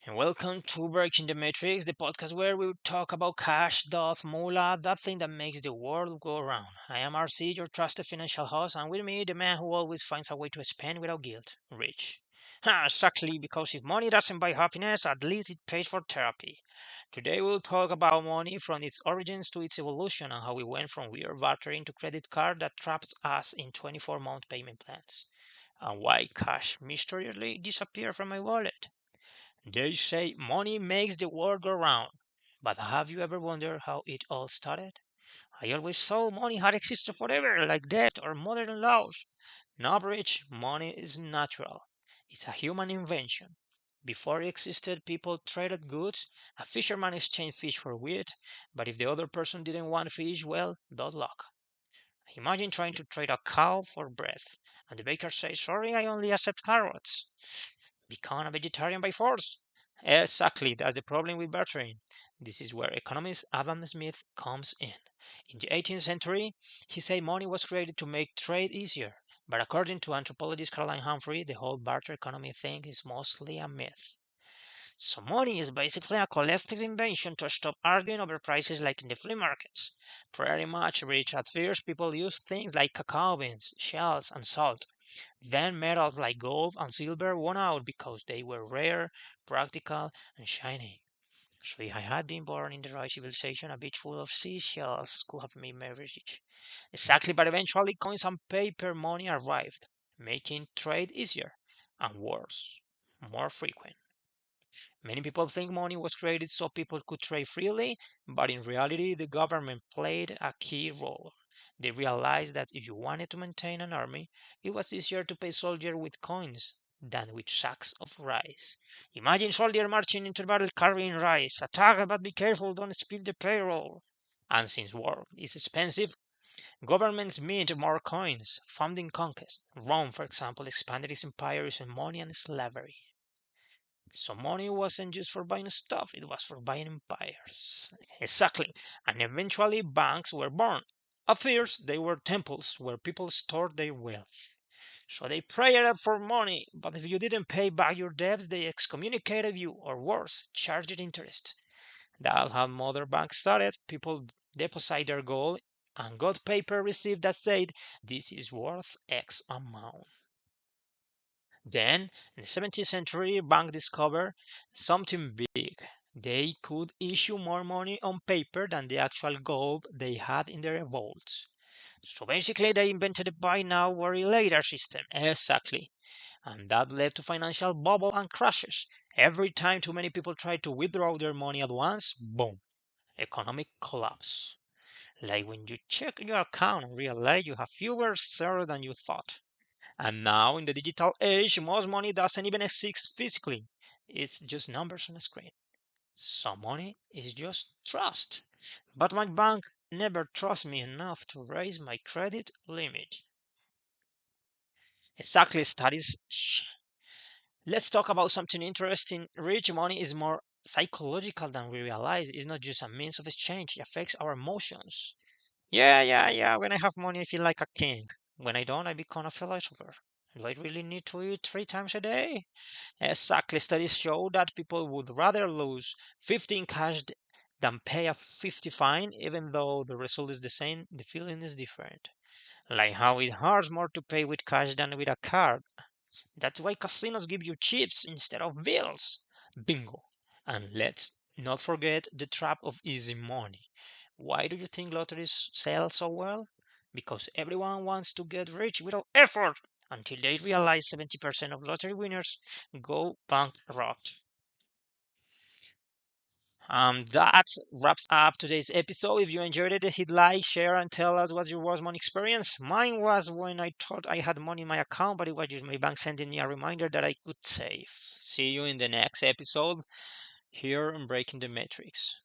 And welcome to Breaking the Matrix, the podcast where we talk about cash, doth, moolah, that thing that makes the world go round. I am RC, your trusted financial host, and with me, the man who always finds a way to spend without guilt, Rich. Exactly, because if money doesn't buy happiness, at least it pays for therapy. Today we'll talk about money from its origins to its evolution and how we went from weird bartering to credit card that traps us in 24-month payment plans. And why cash mysteriously disappeared from my wallet. They say money makes the world go round. But have you ever wondered how it all started? I always thought money had existed forever, like debt or modern laws. No, Rich, money is natural. It's a human invention. Before it existed, people traded goods. A fisherman exchanged fish for wheat, but if the other person didn't want fish, well, good luck. Imagine trying to trade a cow for bread, and the baker says, "Sorry, I only accept carrots." Become a vegetarian by force. Exactly, that's the problem with bartering. This is where economist Adam Smith comes in. In the 18th century, he said money was created to make trade easier. But according to anthropologist Caroline Humphrey, the whole barter economy thing is mostly a myth. So money is basically a collective invention to stop arguing over prices like in the flea markets. Pretty much rich. At first, people used things like cacao beans, shells, and salt. Then metals like gold and silver won out because they were rare, practical, and shiny. So if I had been born in the right civilization, a beach full of seashells could have made me rich. Exactly, but eventually coins and paper money arrived, making trade easier and worse, more frequent. Many people think money was created so people could trade freely, but in reality, the government played a key role. They realized that if you wanted to maintain an army, it was easier to pay soldiers with coins than with sacks of rice. Imagine soldier marching into battle carrying rice. Attack, but be careful, don't spill the payroll. And since war is expensive, governments mint more coins, funding conquest. Rome, for example, expanded its empire using money and slavery. So money wasn't just for buying stuff, it was for buying empires. Exactly. And eventually banks were born. At first, they were temples where people stored their wealth. So they prayed for money, but if you didn't pay back your debts, they excommunicated you, or worse, charged interest. That's how modern banks started. People deposit their gold and got paper received that said, "This is worth X amount." Then, in the 17th century, bank discovered something big. They could issue more money on paper than the actual gold they had in their vaults. So basically, they invented the buy now, worry later system. Exactly. And that led to financial bubble and crashes. Every time too many people tried to withdraw their money at once, boom, economic collapse. Like when you check your account and realize you have fewer zeros than you thought. And now, in the digital age, most money doesn't even exist physically. It's just numbers on a screen. Some money is just trust. But my bank never trusts me enough to raise my credit limit. Exactly, studies. Let's talk about something interesting. Rich money is more psychological than we realize. It's not just a means of exchange, it affects our emotions. Yeah. When I have money, I feel like a king. When I don't, I become a philosopher. Do I really need to eat 3 times a day? Exactly. Studies show that people would rather lose 15 cash than pay a 50 fine, even though the result is the same. The feeling is different. Like how it hurts more to pay with cash than with a card. That's why casinos give you chips instead of bills. Bingo. And let's not forget the trap of easy money. Why do you think lotteries sell so well? Because everyone wants to get rich without effort until they realize 70% of lottery winners go bankrupt. That wraps up today's episode. If you enjoyed it, hit like, share, and tell us what your worst money experience. Mine was when I thought I had money in my account, but it was just my bank sending me a reminder that I could save. See you in the next episode here on Breaking the Matrix.